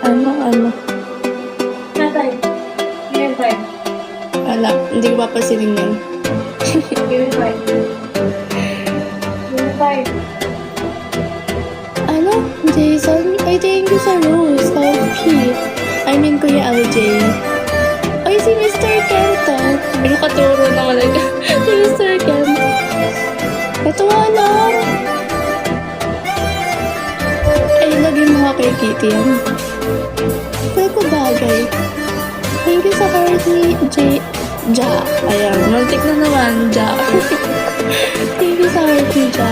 Ano? Natay. Give me five. Wala, hindi ko papasilin yan. Give me five. Give me five. Ano? Jason? Ay, thank you sa rose. Okay. I mean, Kuya LJ. Ay, si Mr. Kento. Ano katuro naman like, si Mr. Kent. Katuwa lang. Ay, laging mga kay Kitty yan. Pero ko bagay. Thank you sa heart ni Ja. Ayan, multik na naman, Ja. Thank you sa heart ni Ja.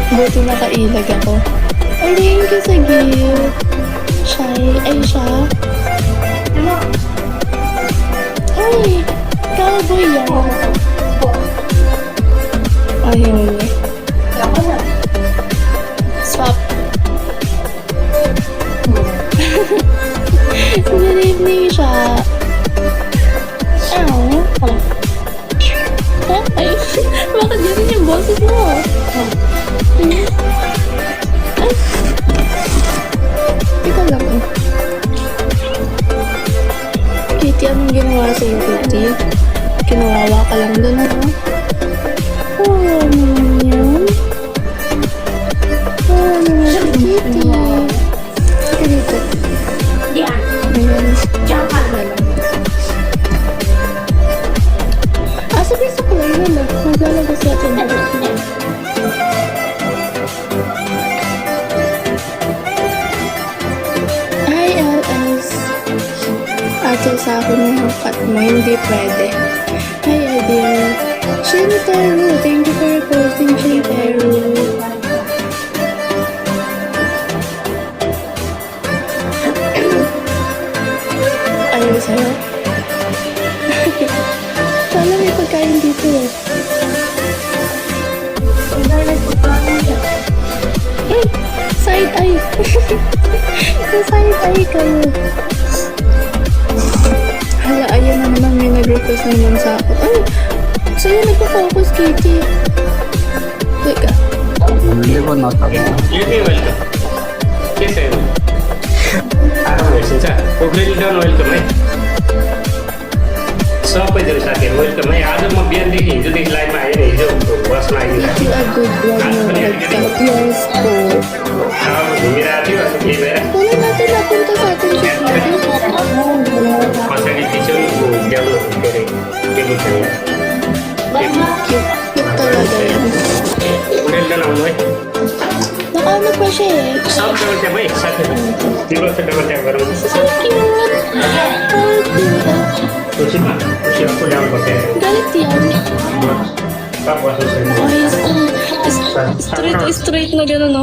Buti nakailag ako. Ay, thank you sa gift. Shy. Ay, siya. Ano? Ay, cowboy yan. Ayun. Ako na. Swap. Good evening siya. Ow. Ay, bakit ganun yung boses mo? Ay. Ikaw lang. Kitty, anong ginawa sa'yo, Kitty? Kinawawa ka lang doon, ano? Oh, ano yan? Oh, ano yan, Kitty? Ika dito. Diyan. Ayan. Diyan ka. Wala lang. Sabi sa kulay na lang. Maglalabas natin. Hi, LS. Ate, sa akin na yung cut mo. Hindi pwede. Hi, Adir. Shinteru. Thank you for posting, Shinteru. Ayaw sa'yo? Sana may pagkain dito eh. Ay! Side eye! Sa side eye kayo. Hala, ayan na naman. May nag-request naman sa akin. Ay! Sa'yo nagpo-focus, Kitty. Teka. hindi ko natapos. You be welcome. कैसे है आराम है सिंचा ओग्रेली down welcome है सबैजना साथीहरू वेलकम है आज म बिहानदेखि हिजोदेखि लाइभमा आएँ हिजो बसमा आइदिरहेको You are good vlog mo. Nag-cut yours po. घुमिरहेको थियो अनि त्यही भएर Wala natin napunta sa atin sa पछाडि पछि ल्याउनु के अरे टेबल थियो Cute. Cute talaga yan. ओग्रेली डाउन आउनु है Nakaano pa siya eh. सब डबल ट्याप है साथीहरू तिम्रो चाहिँ डबल ट्याप गरौँ So cute. Oh, cute. खुसीमा खुसी आफू ल्याउनु पर्छ Galit yan. सब बस्नु Ay, straight na gano'n, no?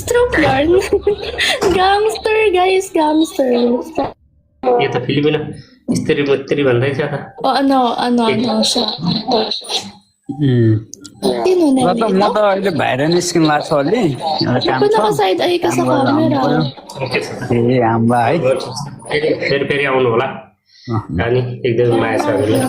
Stroke yarn. Gangster, guys. Gangster. यो त फिलिपिनो स्त्री मत्री भन्दै छ त O ano siya. Sino na म त अहिले बाहिर निस्किनु लाग्छ अलि एउटा काम Ba't छ naka-side eye ka sa काम गरेर आउनु camera? पर्यो। ओके छ ए आम्बा है फेरि फेरि आउनु होला अनि एकदमै माया छ हजुरलाई